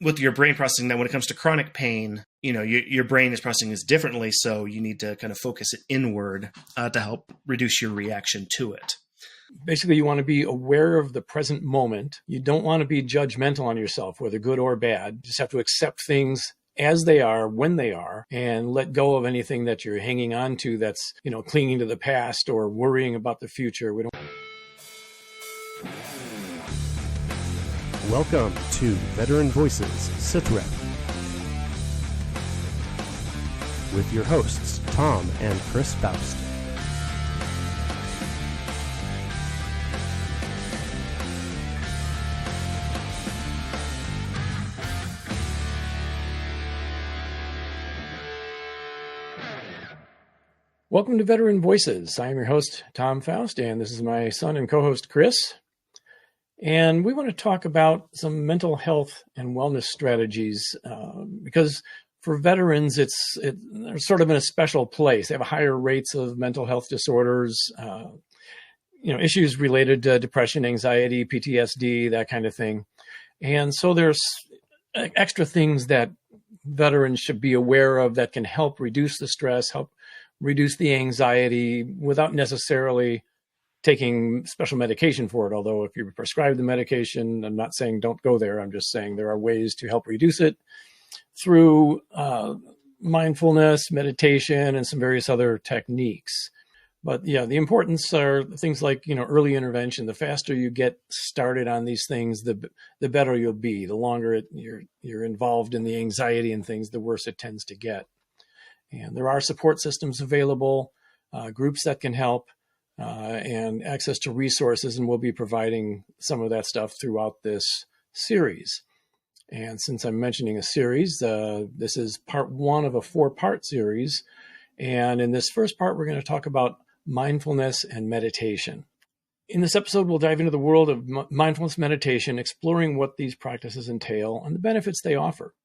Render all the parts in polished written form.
with your brain processing, that when it comes to chronic pain, your brain is processing this differently. So you need to kind of focus it inward to help reduce your reaction to it. Basically, you want to be aware of the present moment. You don't want to be judgmental on yourself, whether good or bad. You just have to accept things as they are, when they are, and let go of anything that you're hanging on to that's, clinging to the past or worrying about the future. Welcome to Veteran Voices, SITREP, with your hosts, Tom and Chris Faust. Welcome to Veteran Voices. I am your host, Tom Faust, and this is my son and co-host, Chris. And we want to talk about some mental health and wellness strategies because for veterans, they're sort of in a special place. They have higher rates of mental health disorders, issues related to depression, anxiety, PTSD, that kind of thing. And so there's extra things that veterans should be aware of that can help reduce the stress, help reduce the anxiety without necessarily taking special medication for it. Although if you're prescribed the medication, I'm not saying don't go there. I'm just saying there are ways to help reduce it through mindfulness, meditation, and some various other techniques. But yeah, the importance are things like, early intervention. The faster you get started on these things, the better you'll be. The longer you're involved in the anxiety and things, the worse it tends to get. And there are support systems available, groups that can help, and access to resources, and we'll be providing some of that stuff throughout this series. And since I'm mentioning a series, this is part one of a 4-part series. And in this first part, we're going to talk about mindfulness and meditation. In this episode, we'll dive into the world of mindfulness meditation, exploring what these practices entail and the benefits they offer.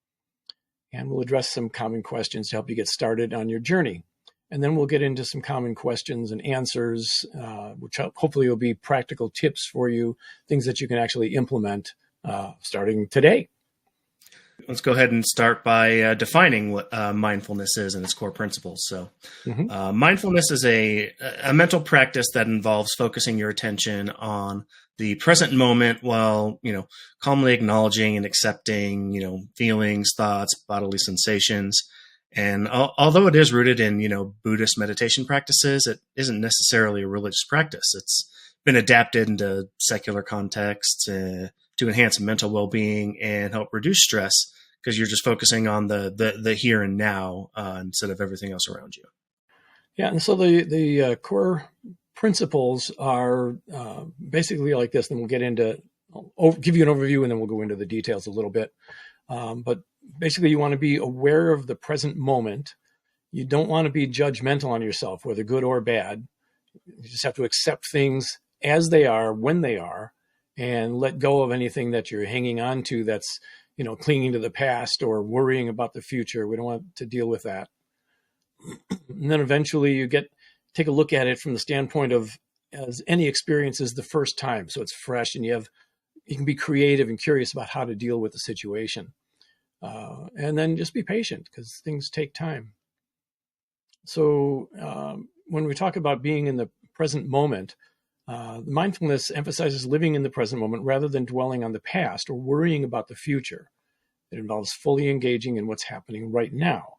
And we'll address some common questions to help you get started on your journey. And then we'll get into some common questions and answers, which hopefully will be practical tips for you, things that you can actually implement starting today. Let's go ahead and start by defining what mindfulness is and its core principles. So mindfulness is a mental practice that involves focusing your attention on the present moment while, calmly acknowledging and accepting, feelings, thoughts, bodily sensations. And although it is rooted in, Buddhist meditation practices, it isn't necessarily a religious practice. It's been adapted into secular contexts to enhance mental well-being and help reduce stress because you're just focusing on the here and now instead of everything else around you. Yeah, and so the core principles are basically like this. Then we'll get into, I'll give you an overview, and then we'll go into the details a little bit. But basically, you want to be aware of the present moment. You don't want to be judgmental on yourself, whether good or bad. You just have to accept things as they are, when they are, and let go of anything that you're hanging on to that's, clinging to the past or worrying about the future. We don't want to deal with that. And then eventually you take a look at it from the standpoint of as any experience is the first time. So it's fresh and you can be creative and curious about how to deal with the situation. And then just be patient because things take time. So when we talk about being in the present moment, mindfulness emphasizes living in the present moment rather than dwelling on the past or worrying about the future. It involves fully engaging in what's happening right now.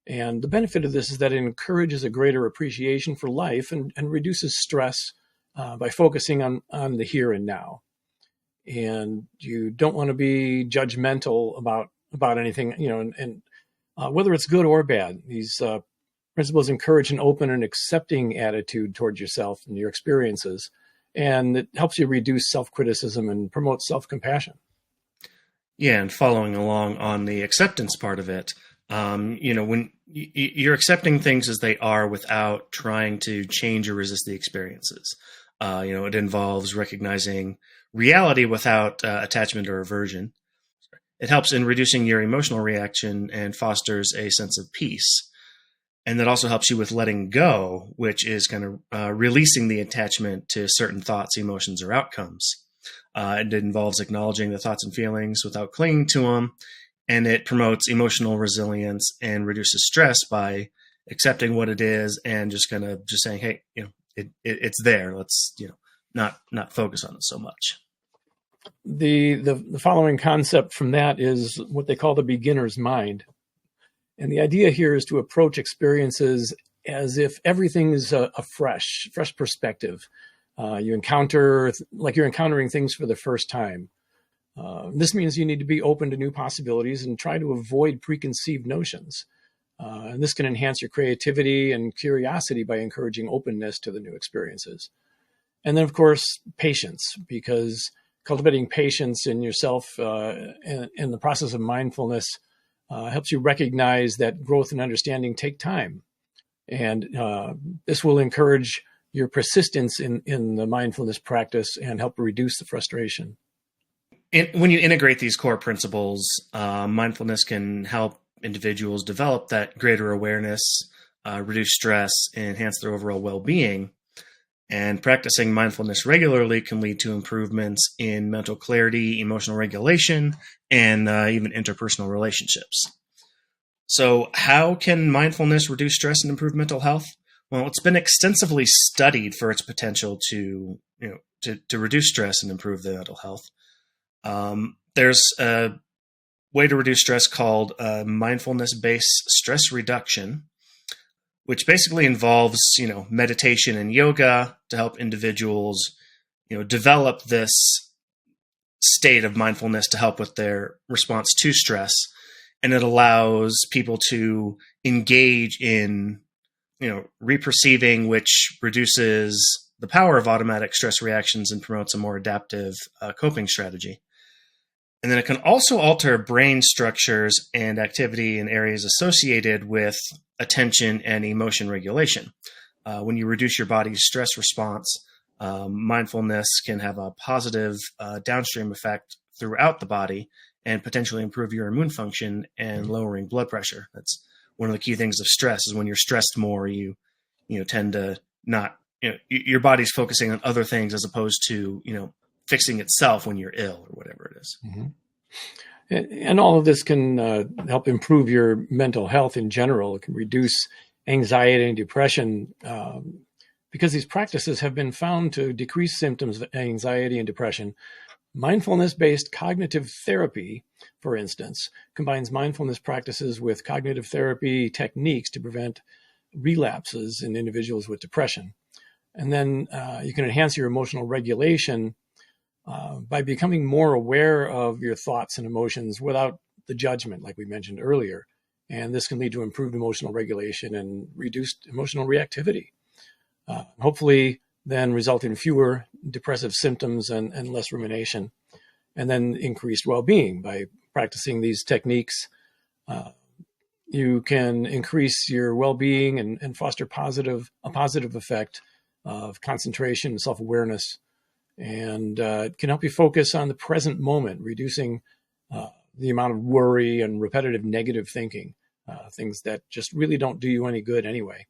And the benefit of this is that it encourages a greater appreciation for life and reduces stress by focusing on the here and now. And you don't want to be judgmental about anything, and whether it's good or bad. These principles encourage an open and accepting attitude towards yourself and your experiences, and it helps you reduce self-criticism and promote self-compassion. Yeah, and following along on the acceptance part of it, when you're accepting things as they are without trying to change or resist the experiences. It involves recognizing reality without attachment or aversion. It helps in reducing your emotional reaction and fosters a sense of peace. And that also helps you with letting go, which is kind of releasing the attachment to certain thoughts, emotions, or outcomes. It involves acknowledging the thoughts and feelings without clinging to them. And it promotes emotional resilience and reduces stress by accepting what it is and just kind of just saying, hey, it's there. Let's, not focus on it so much. The following concept from that is what they call the beginner's mind. And the idea here is to approach experiences as if everything is a fresh perspective. You're encountering things for the first time. This means you need to be open to new possibilities and try to avoid preconceived notions. And this can enhance your creativity and curiosity by encouraging openness to the new experiences. And then, of course, patience, because cultivating patience in yourself in the process of mindfulness helps you recognize that growth and understanding take time. And this will encourage your persistence in the mindfulness practice and help reduce the frustration. When you integrate these core principles, mindfulness can help individuals develop that greater awareness, reduce stress, and enhance their overall well-being. And practicing mindfulness regularly can lead to improvements in mental clarity, emotional regulation, and even interpersonal relationships. So how can mindfulness reduce stress and improve mental health? Well, it's been extensively studied for its potential to reduce stress and improve the mental health. There's a way to reduce stress called mindfulness-based stress reduction, which basically involves, meditation and yoga to help individuals, develop this state of mindfulness to help with their response to stress. And it allows people to engage in, reperceiving, which reduces the power of automatic stress reactions and promotes a more adaptive coping strategy. And then it can also alter brain structures and activity in areas associated with attention and emotion regulation. When you reduce your body's stress response, mindfulness can have a positive downstream effect throughout the body and potentially improve your immune function and lowering blood pressure. That's one of the key things of stress is when you're stressed more, you tend to not, your body's focusing on other things as opposed to, fixing itself when you're ill or whatever it is. Mm-hmm. And all of this can help improve your mental health in general. It can reduce anxiety and depression because these practices have been found to decrease symptoms of anxiety and depression. Mindfulness-based cognitive therapy, for instance, combines mindfulness practices with cognitive therapy techniques to prevent relapses in individuals with depression. And then you can enhance your emotional regulation by becoming more aware of your thoughts and emotions without the judgment, like we mentioned earlier. And this can lead to improved emotional regulation and reduced emotional reactivity. Hopefully, then result in fewer depressive symptoms and less rumination, and then increased well-being. By practicing these techniques, you can increase your well-being and foster a positive effect of concentration and self-awareness. And it can help you focus on the present moment, reducing the amount of worry and repetitive negative thinking, things that just really don't do you any good anyway.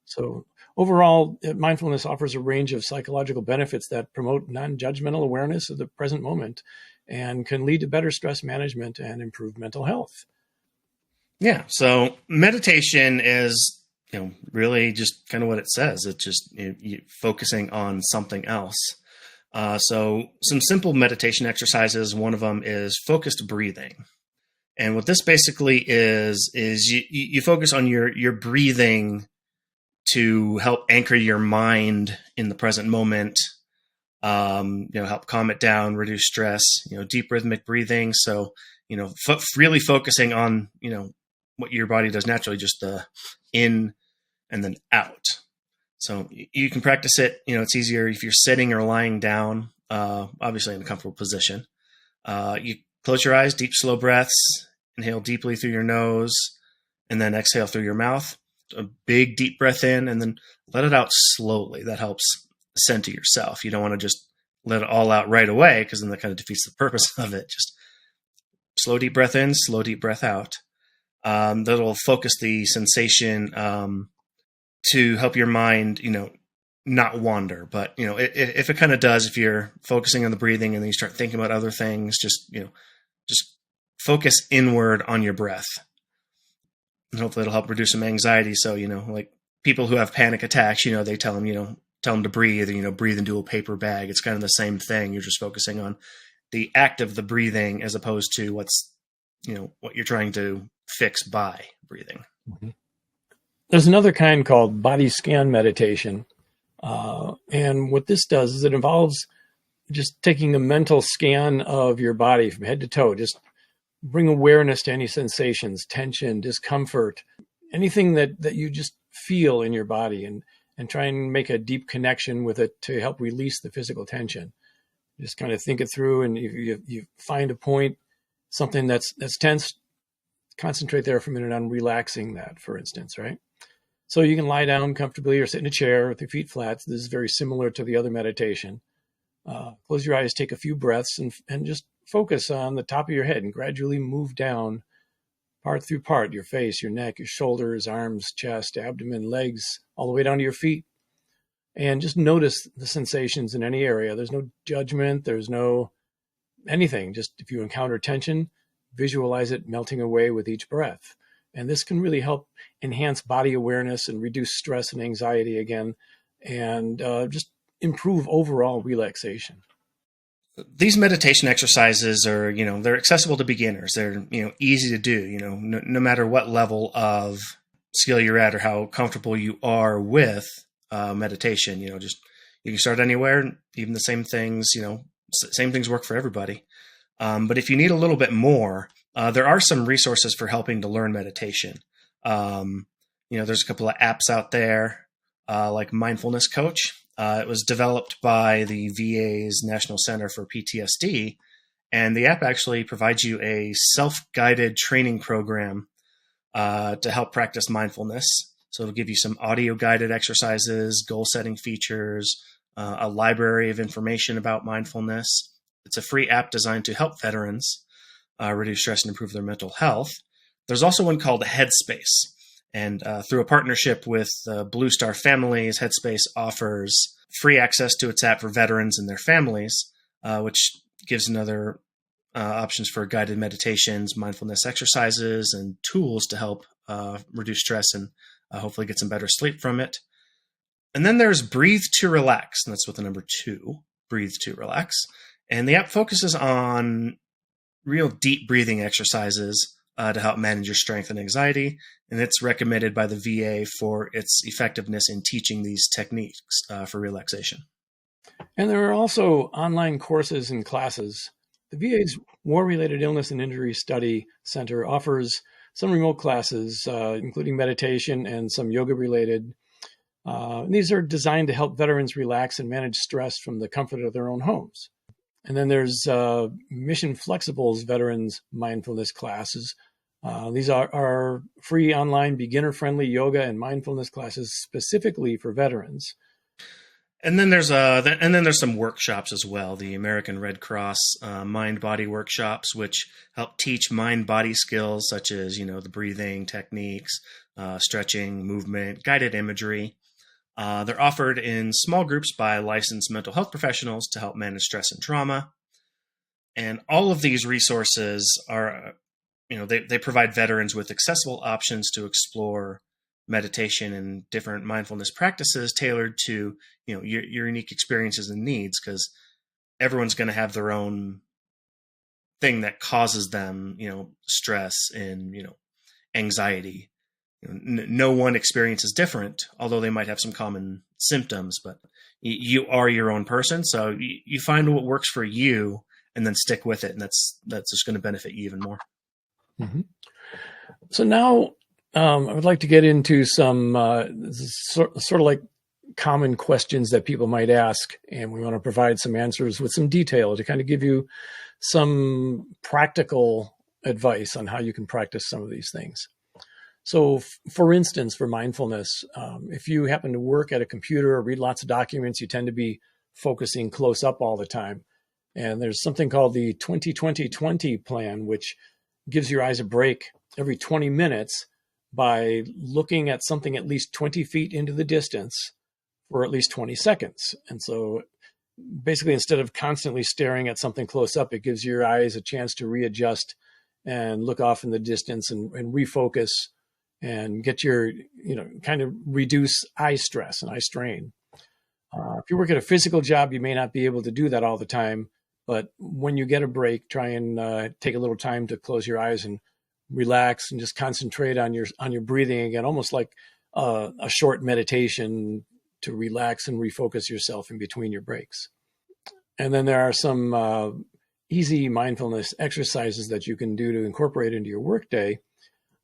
So overall, mindfulness offers a range of psychological benefits that promote non-judgmental awareness of the present moment and can lead to better stress management and improved mental health. Yeah. So meditation is, really just kind of what it says. It's just you focusing on something else. So some simple meditation exercises. One of them is focused breathing. And what this basically is you focus on your breathing to help anchor your mind in the present moment, help calm it down, reduce stress, deep rhythmic breathing. So, really focusing on, what your body does naturally, just the in and then out. So you can practice it. It's easier if you're sitting or lying down, obviously in a comfortable position. You close your eyes, deep, slow breaths, inhale deeply through your nose, and then exhale through your mouth. A big, deep breath in, and then let it out slowly. That helps center yourself. You don't want to just let it all out right away because then that kind of defeats the purpose of it. Just slow, deep breath in, slow, deep breath out. That'll focus the sensation to help your mind, not wander. But, if it kind of does, if you're focusing on the breathing and then you start thinking about other things, just focus inward on your breath. And hopefully it'll help reduce some anxiety. So, like people who have panic attacks, they tell them to breathe, and, breathe into a paper bag. It's kind of the same thing. You're just focusing on the act of the breathing as opposed to what you're trying to fix by breathing. Mm-hmm. There's another kind called body scan meditation. And what this does is it involves just taking a mental scan of your body from head to toe. Just bring awareness to any sensations, tension, discomfort, anything that you just feel in your body, and try and make a deep connection with it to help release the physical tension. Just kind of think it through, and you find a point, something that's tense, concentrate there for a minute on relaxing that, for instance, right? So you can lie down comfortably or sit in a chair with your feet flat. This is very similar to the other meditation. Close your eyes, take a few breaths, and just focus on the top of your head and gradually move down part through part, your face, your neck, your shoulders, arms, chest, abdomen, legs, all the way down to your feet. And just notice the sensations in any area. There's no judgment. There's no anything. Just if you encounter tension, visualize it melting away with each breath. And this can really help enhance body awareness and reduce stress and anxiety again, and just improve overall relaxation. These meditation exercises are, they're accessible to beginners. They're, easy to do, no matter what level of skill you're at or how comfortable you are with meditation. You can start anywhere. Even the same things, same things work for everybody. But if you need a little bit more, there are some resources for helping to learn meditation. There's a couple of apps out there, like Mindfulness Coach. It was developed by the VA's National Center for PTSD, and the app actually provides you a self-guided training program to help practice mindfulness. So it'll give you some audio-guided exercises, goal-setting features, a library of information about mindfulness. It's a free app designed to help veterans reduce stress and improve their mental health. There's also one called Headspace. And through a partnership with Blue Star Families, Headspace offers free access to its app for veterans and their families, which gives another options for guided meditations, mindfulness exercises, and tools to help reduce stress and hopefully get some better sleep from it. And then there's Breathe to Relax, and that's with the number 2, Breathe to Relax. And the app focuses on real deep breathing exercises to help manage your stress and anxiety. And it's recommended by the VA for its effectiveness in teaching these techniques for relaxation. And there are also online courses and classes. The VA's War-Related Illness and Injury Study Center offers some remote classes, including meditation and some yoga-related. These are designed to help veterans relax and manage stress from the comfort of their own homes. And then there's Mission Flexible's Veterans Mindfulness classes. These are free online beginner-friendly yoga and mindfulness classes specifically for veterans. And then there's some workshops as well. The American Red Cross mind-body workshops, which help teach mind-body skills such as the breathing techniques, stretching, movement, guided imagery. They're offered in small groups by licensed mental health professionals to help manage stress and trauma. And all of these resources are, they provide veterans with accessible options to explore meditation and different mindfulness practices tailored to, your unique experiences and needs, because everyone's going to have their own thing that causes them, stress and, anxiety. No one experience is different, although they might have some common symptoms, but you are your own person. So you find what works for you and then stick with it. And that's just going to benefit you even more. Mm-hmm. So now I would like to get into some sort of like common questions that people might ask. And we want to provide some answers with some detail to kind of give you some practical advice on how you can practice some of these things. So for instance, for mindfulness, if you happen to work at a computer or read lots of documents, you tend to be focusing close up all the time. And there's something called the 20-20-20 plan, which gives your eyes a break every 20 minutes by looking at something at least 20 feet into the distance for at least 20 seconds. And so basically, instead of constantly staring at something close up, it gives your eyes a chance to readjust and look off in the distance and refocus and get your, kind of reduce eye stress and eye strain. If you work at a physical job, you may not be able to do that all the time, but when you get a break, try and take a little time to close your eyes and relax and just concentrate on your breathing again, almost like a short meditation to relax and refocus yourself in between your breaks. And then there are some easy mindfulness exercises that you can do to incorporate into your workday,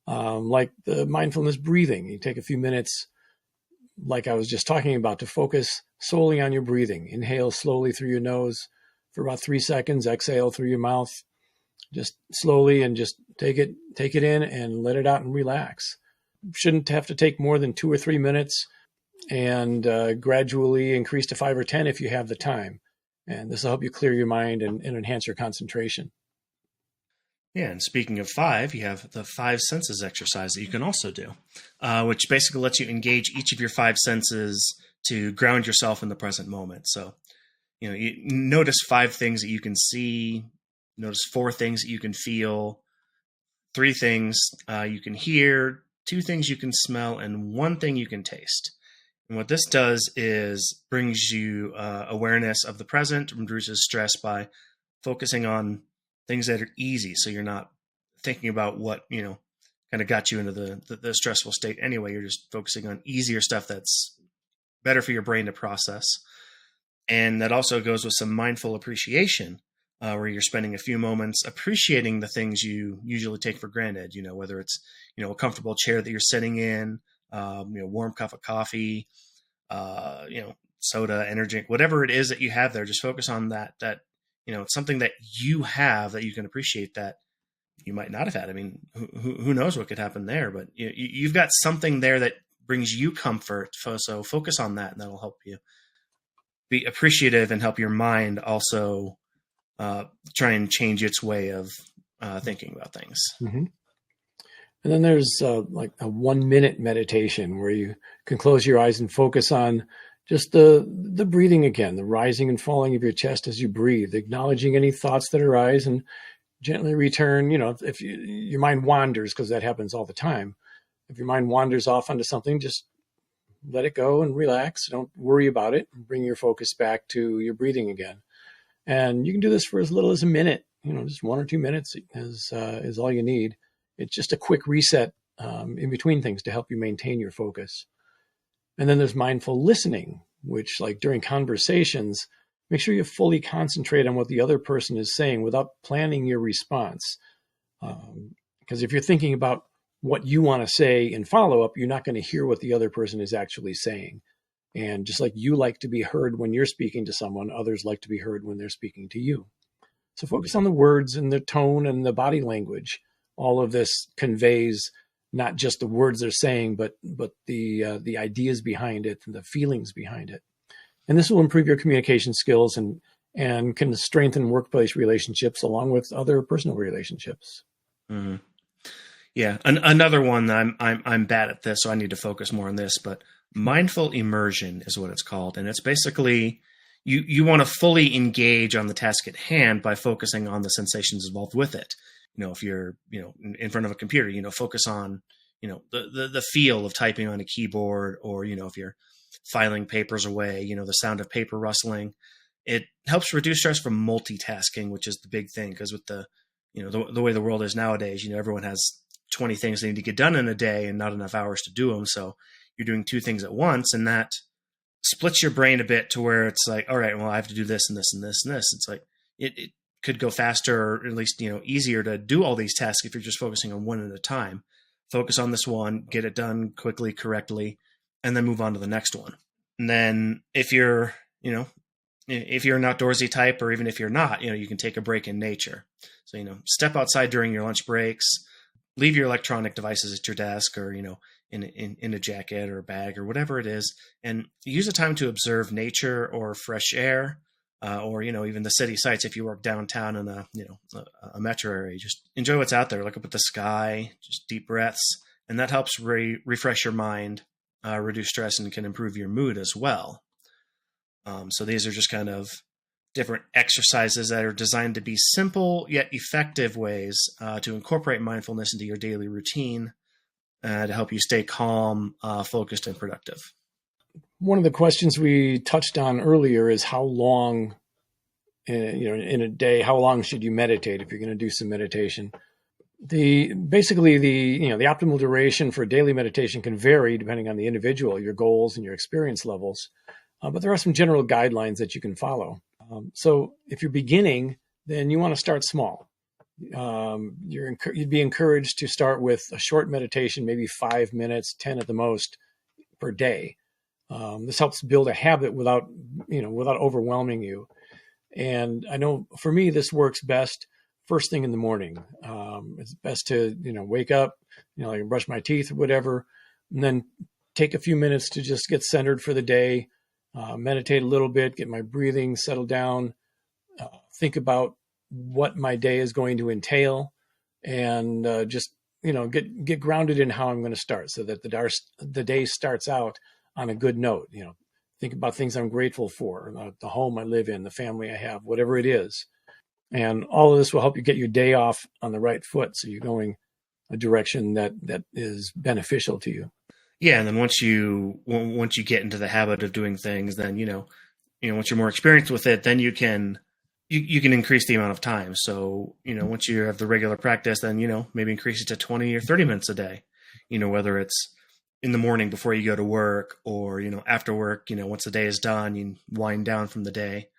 like the mindfulness breathing. You take a few minutes, like I was just talking about, to focus solely on your breathing. Inhale slowly through your nose for about 3 seconds, exhale through your mouth, just slowly, and just take it in and let it out and relax. Shouldn't have to take more than 2 or 3 minutes, and gradually increase to 5 or 10 if you have the time. And this will help you clear your mind and enhance your concentration. Yeah, and speaking of 5, you have the 5 senses exercise that you can also do, which basically lets you engage each of your 5 senses to ground yourself in the present moment. So, you notice 5 things that you can see, notice 4 things that you can feel, 3 things you can hear, 2 things you can smell, and 1 thing you can taste. And what this does is brings you awareness of the present, reduces stress by focusing on things that are easy. So you're not thinking about what, kind of got you into the stressful state anyway. You're just focusing on easier stuff that's better for your brain to process. And that also goes with some mindful appreciation, where you're spending a few moments appreciating the things you usually take for granted, whether it's, a comfortable chair that you're sitting in, warm cup of coffee, soda, energy drink, whatever it is that you have there. Just focus on that, it's something that you have that you can appreciate that you might not have had. I mean, who knows what could happen there, but you've got something there that brings you comfort. So focus on that, and that'll help you be appreciative and help your mind also try and change its way of thinking about things. Mm-hmm. And then there's like a 1-minute meditation where you can close your eyes and focus on just the breathing again, the rising and falling of your chest as you breathe, acknowledging any thoughts that arise, and gently return. If your mind wanders, because that happens all the time, if your mind wanders off onto something, just let it go and relax. Don't worry about it. Bring your focus back to your breathing again. And you can do this for as little as a minute. Just 1 or 2 minutes is all you need. It's just a quick reset in between things to help you maintain your focus. And then there's mindful listening, which, like during conversations, make sure you fully concentrate on what the other person is saying without planning your response. Because if you're thinking about what you want to say in follow-up, you're not going to hear what the other person is actually saying. And just like you like to be heard when you're speaking to someone, others like to be heard when they're speaking to you. So focus on the words and the tone and the body language. All of this conveys not just the words they're saying, but the ideas behind it and the feelings behind it. And this will improve your communication skills and can strengthen workplace relationships along with other personal relationships. Mm-hmm. Yeah, another one that I'm bad at this, so I need to focus more on this. But mindful immersion is what it's called, and it's basically you want to fully engage on the task at hand by focusing on the sensations involved with it. If you're in front of a computer, focus on the feel of typing on a keyboard, or if you're filing papers away, the sound of paper rustling. It helps reduce stress from multitasking, which is the big thing, because with the way the world is nowadays, everyone has 20 things they need to get done in a day and not enough hours to do them. So you're doing 2 things at once, and that splits your brain a bit to where it's like, all right, well, I have to do this and this and this and this. It's like it could go faster, or at least easier to do all these tasks if you're just focusing on one at a time. Focus on this one, get it done quickly, correctly, and then move on to the next one. And then if you're an outdoorsy type, or even if you're not, you can take a break in nature. So step outside during your lunch breaks. Leave your electronic devices at your desk, or in a jacket or a bag or whatever it is, and use the time to observe nature or fresh air, or even the city sights. If you work downtown in a metro area, just enjoy what's out there. Look up at the sky, just deep breaths, and that helps refresh your mind reduce stress and can improve your mood as well. So these are just kind of different exercises that are designed to be simple yet effective ways to incorporate mindfulness into your daily routine to help you stay calm, focused, and productive. One of the questions we touched on earlier is how long, in a day, how long should you meditate if you're going to do some meditation? The optimal duration for daily meditation can vary depending on the individual, your goals, and your experience levels. But there are some general guidelines that you can follow. So if you're beginning, then you want to start small. You'd be encouraged to start with a short meditation, maybe 5 minutes, 10 at the most per day. This helps build a habit without overwhelming you. And I know for me, this works best first thing in the morning. It's best to, wake up, I can brush my teeth or whatever, and then take a few minutes to just get centered for the day, meditate a little bit, get my breathing settled down, think about what my day is going to entail, and just, get grounded in how I'm going to start so that the day starts out on a good note. Think about things I'm grateful for, the home I live in, the family I have, whatever it is. And all of this will help you get your day off on the right foot, so you're going a direction that is beneficial to you. Yeah, and then once you get into the habit of doing things, then once you're more experienced with it, then you can increase the amount of time. So once you have the regular practice, then maybe increase it to 20 or 30 minutes a day. Whether it's in the morning before you go to work, or after work. Once the day is done, you wind down from the day.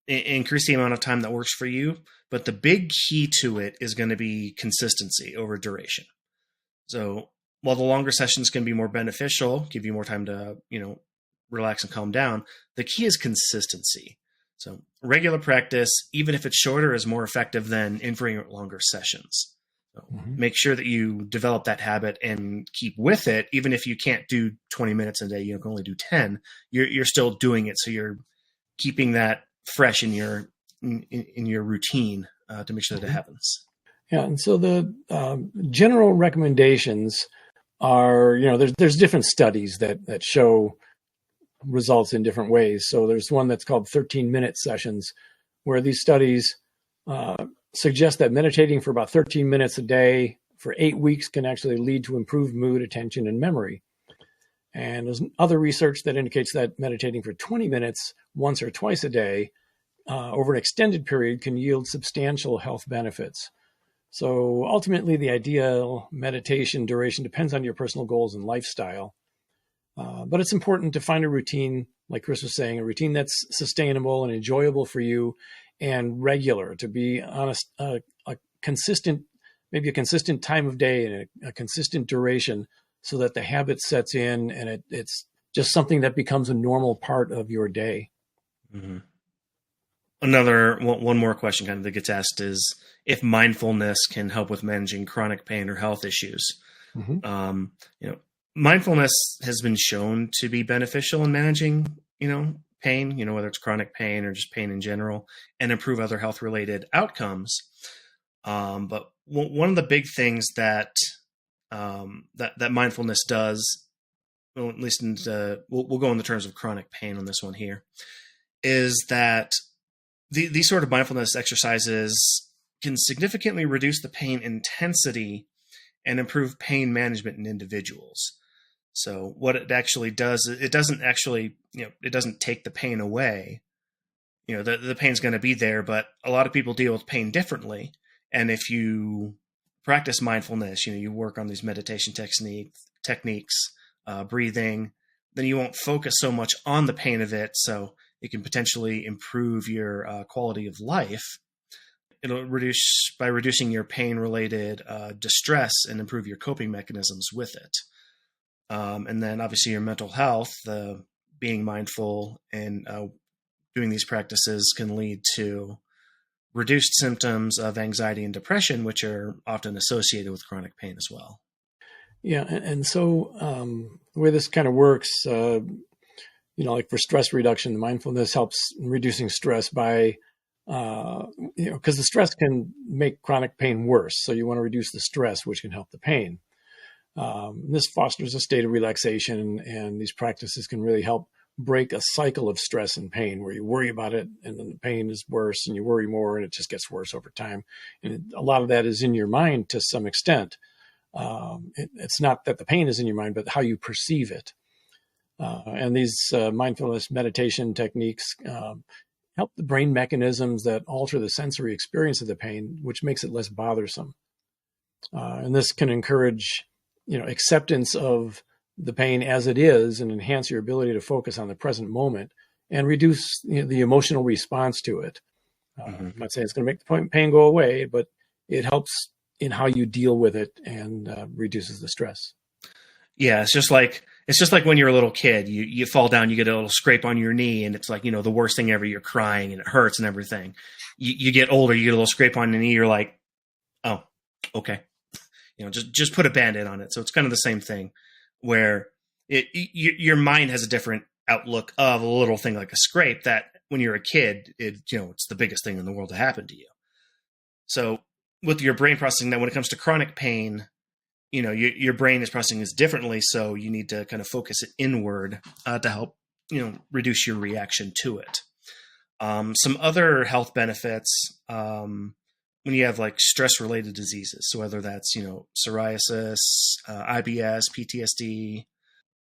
Increase the amount of time that works for you. But the big key to it is going to be consistency over duration. So while the longer sessions can be more beneficial, give you more time to, relax and calm down, the key is consistency. So regular practice, even if it's shorter, is more effective than infrequent longer sessions. So make sure that you develop that habit and keep with it. Even if you can't do 20 minutes a day, you can only do 10, you're still doing it. So you're keeping that fresh in your routine to make sure that it happens. Yeah. And so the general recommendations are, there's different studies that show results in different ways. So there's one that's called 13-minute sessions, where these studies suggest that meditating for about 13 minutes a day for 8 weeks can actually lead to improved mood, attention, and memory. And there's other research that indicates that meditating for 20 minutes once or twice a day over an extended period can yield substantial health benefits. So ultimately, the ideal meditation duration depends on your personal goals and lifestyle. But it's important to find a routine, like Chris was saying, a routine that's sustainable and enjoyable for you and regular, to be on a consistent, maybe a consistent time of day and a consistent duration, so that the habit sets in and it's just something that becomes a normal part of your day. Mm-hmm. One more question kind of that gets asked is if mindfulness can help with managing chronic pain or health issues. Mm-hmm. Mindfulness has been shown to be beneficial in managing, pain, whether it's chronic pain or just pain in general, and improve other health-related outcomes. But one of the big things that mindfulness does, well, at least we'll go in the terms of chronic pain on this one here, is that these sort of mindfulness exercises can significantly reduce the pain intensity and improve pain management in individuals. So what it actually does, it doesn't take the pain away. The pain's going to be there, but a lot of people deal with pain differently. And if you practice mindfulness, you work on these meditation techniques, breathing, then you won't focus so much on the pain of it. So it can potentially improve your quality of life. It'll by reducing your pain-related distress and improve your coping mechanisms with it. And then obviously your mental health, being mindful and doing these practices can lead to reduced symptoms of anxiety and depression, which are often associated with chronic pain as well. Yeah. And so the way this kind of works, like for stress reduction, mindfulness helps in reducing stress by, because the stress can make chronic pain worse. So you want to reduce the stress, which can help the pain. This fosters a state of relaxation, and these practices can really help break a cycle of stress and pain where you worry about it and then the pain is worse and you worry more and it just gets worse over time. And a lot of that is in your mind to some extent. It's not that the pain is in your mind, but how you perceive it. And these mindfulness meditation techniques help the brain mechanisms that alter the sensory experience of the pain, which makes it less bothersome. And this can encourage, acceptance of the pain as it is and enhance your ability to focus on the present moment and reduce the emotional response to it. I'm not saying it's going to make the pain go away, but it helps in how you deal with it and reduces the stress. Yeah, it's just like when you're a little kid, you fall down, you get a little scrape on your knee, and it's like, the worst thing ever. You're crying and it hurts and everything. You get older, you get a little scrape on your knee, you're like, oh, okay. Just put a Band-Aid on it. So it's kind of the same thing where your mind has a different outlook of a little thing like a scrape that when you're a kid, it's the biggest thing in the world to happen to you. So with your brain processing, that when it comes to chronic pain, your brain is processing this differently. So you need to kind of focus it inward to help, reduce your reaction to it. Some other health benefits, when you have like stress related diseases. So whether that's, psoriasis, IBS, PTSD,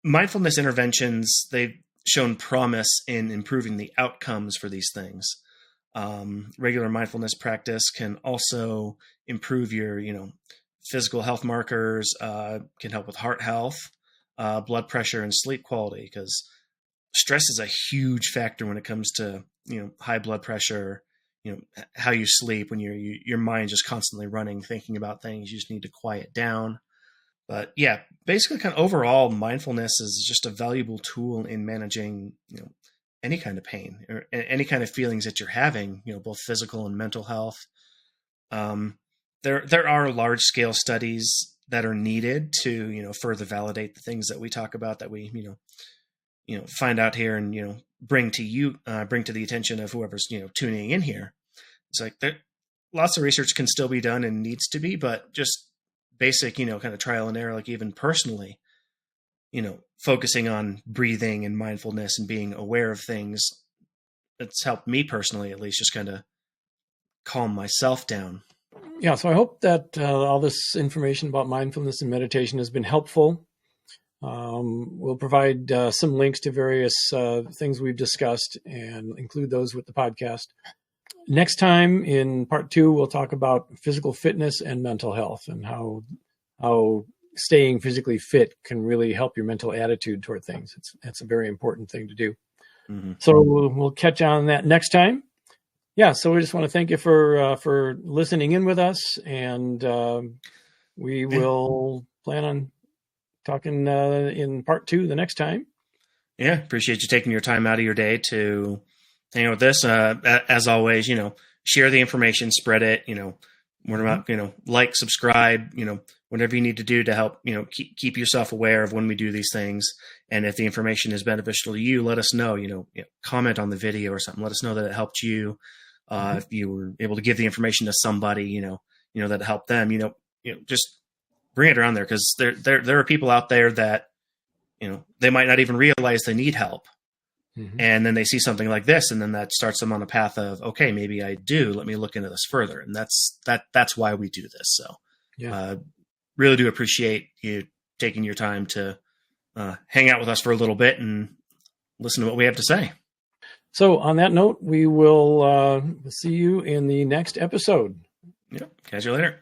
mindfulness interventions, they've shown promise in improving the outcomes for these things. Regular mindfulness practice can also improve your, physical health markers, can help with heart health, blood pressure, and sleep quality, because stress is a huge factor when it comes to, high blood pressure, how you sleep when your mind's just constantly running, thinking about things. You just need to quiet down. But yeah, basically kind of overall, mindfulness is just a valuable tool in managing, any kind of pain or any kind of feelings that you're having, both physical and mental health. There are large scale studies that are needed to, further validate the things that we talk about, that we, find out here and, bring to the attention of whoever's, tuning in here. It's like lots of research can still be done and needs to be, but just basic, kind of trial and error, like even personally, focusing on breathing and mindfulness and being aware of things. It's helped me personally, at least, just kind of calm myself down. Yeah. So I hope that all this information about mindfulness and meditation has been helpful. We'll provide some links to various things we've discussed and include those with the podcast. Next time in part 2, we'll talk about physical fitness and mental health and how staying physically fit can really help your mental attitude toward things. It's a very important thing to do. Mm-hmm. So we'll catch on that next time. Yeah. So we just want to thank you for listening in with us, and we will plan on talking in part 2 the next time. Yeah. Appreciate you taking your time out of your day to hang out with this. As always, share the information, spread it, word about, like, subscribe, whatever you need to do to help, keep yourself aware of when we do these things. And if the information is beneficial to you, let us know, comment on the video or something. Let us know that it helped you. If you were able to give the information to somebody, that helped them, just bring it around there. Cause there are people out there that, they might not even realize they need help. Mm-hmm. And then they see something like this, and then that starts them on a path of, okay, maybe I do. Let me look into this further. And that's why we do this. So, really do appreciate you taking your time to hang out with us for a little bit and listen to what we have to say. So on that note, we will see you in the next episode. Yep. Catch you later.